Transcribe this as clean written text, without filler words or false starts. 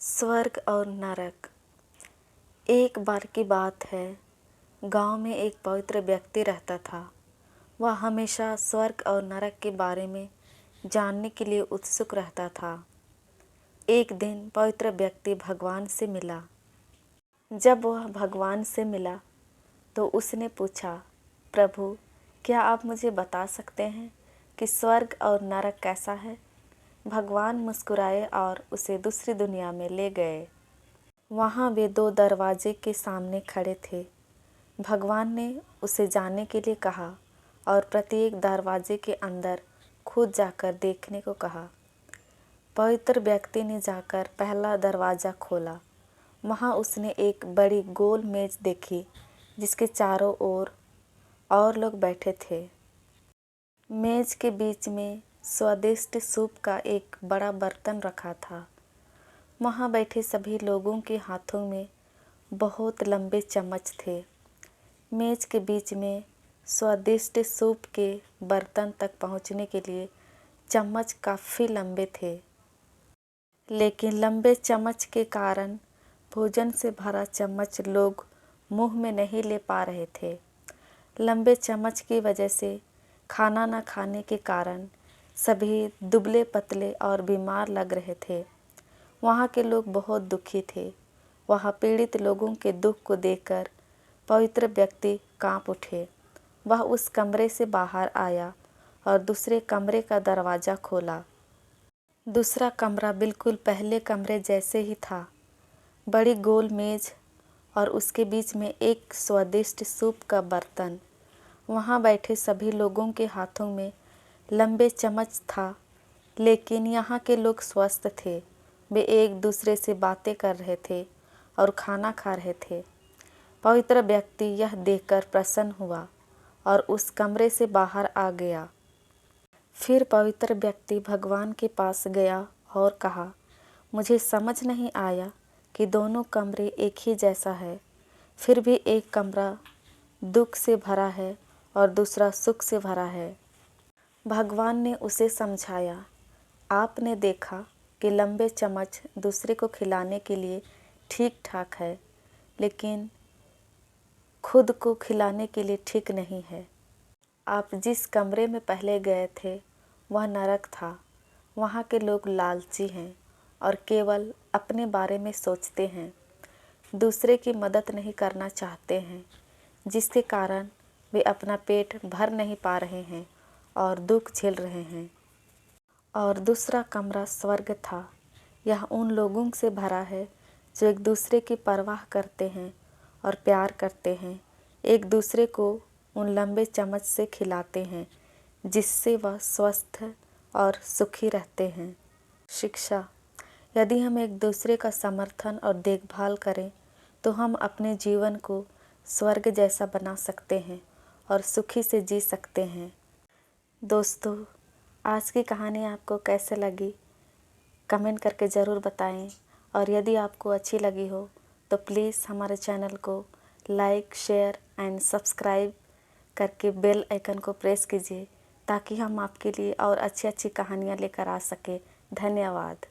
स्वर्ग और नरक। एक बार की बात है, गांव में एक पवित्र व्यक्ति रहता था। वह हमेशा स्वर्ग और नरक के बारे में जानने के लिए उत्सुक रहता था। एक दिन पवित्र व्यक्ति भगवान से मिला। जब वह भगवान से मिला तो उसने पूछा, प्रभु, क्या आप मुझे बता सकते हैं कि स्वर्ग और नरक कैसा है? भगवान मुस्कुराए और उसे दूसरी दुनिया में ले गए। वहाँ वे दो दरवाजे के सामने खड़े थे। भगवान ने उसे जाने के लिए कहा और प्रत्येक दरवाजे के अंदर खुद जाकर देखने को कहा। पवित्र व्यक्ति ने जाकर पहला दरवाज़ा खोला। वहाँ उसने एक बड़ी गोल मेज देखी जिसके चारों ओर और लोग बैठे थे। मेज के बीच में स्वादिष्ट सूप का एक बड़ा बर्तन रखा था। वहाँ बैठे सभी लोगों के हाथों में बहुत लंबे चम्मच थे। मेज के बीच में स्वादिष्ट सूप के बर्तन तक पहुँचने के लिए चम्मच काफ़ी लंबे थे, लेकिन लंबे चम्मच के कारण भोजन से भरा चम्मच लोग मुंह में नहीं ले पा रहे थे। लंबे चम्मच की वजह से खाना न खाने के कारण सभी दुबले पतले और बीमार लग रहे थे। वहाँ के लोग बहुत दुखी थे। वहाँ पीड़ित लोगों के दुख को देखकर पवित्र व्यक्ति कांप उठे। वह उस कमरे से बाहर आया और दूसरे कमरे का दरवाज़ा खोला। दूसरा कमरा बिल्कुल पहले कमरे जैसे ही था। बड़ी गोल मेज और उसके बीच में एक स्वादिष्ट सूप का बर्तन। वहाँ बैठे सभी लोगों के हाथों में लंबे चम्मच था, लेकिन यहाँ के लोग स्वस्थ थे। वे एक दूसरे से बातें कर रहे थे और खाना खा रहे थे। पवित्र व्यक्ति यह देखकर प्रसन्न हुआ और उस कमरे से बाहर आ गया। फिर पवित्र व्यक्ति भगवान के पास गया और कहा, मुझे समझ नहीं आया कि दोनों कमरे एक ही जैसा है, फिर भी एक कमरा दुख से भरा है और दूसरा सुख से भरा है। भगवान ने उसे समझाया, आपने देखा कि लंबे चम्मच दूसरे को खिलाने के लिए ठीक ठाक है, लेकिन खुद को खिलाने के लिए ठीक नहीं है। आप जिस कमरे में पहले गए थे वह नरक था। वहाँ के लोग लालची हैं और केवल अपने बारे में सोचते हैं, दूसरे की मदद नहीं करना चाहते हैं, जिसके कारण वे अपना पेट भर नहीं पा रहे हैं और दुख झेल रहे हैं। और दूसरा कमरा स्वर्ग था। यह उन लोगों से भरा है जो एक दूसरे की परवाह करते हैं और प्यार करते हैं, एक दूसरे को उन लंबे चम्मच से खिलाते हैं जिससे वह स्वस्थ और सुखी रहते हैं। शिक्षा। यदि हम एक दूसरे का समर्थन और देखभाल करें तो हम अपने जीवन को स्वर्ग जैसा बना सकते हैं और सुखी से जी सकते हैं। दोस्तों, आज की कहानी आपको कैसे लगी कमेंट करके ज़रूर बताएं, और यदि आपको अच्छी लगी हो तो प्लीज़ हमारे चैनल को लाइक, शेयर एंड सब्सक्राइब करके बेल आइकन को प्रेस कीजिए ताकि हम आपके लिए और अच्छी अच्छी कहानियाँ लेकर आ सकें। धन्यवाद।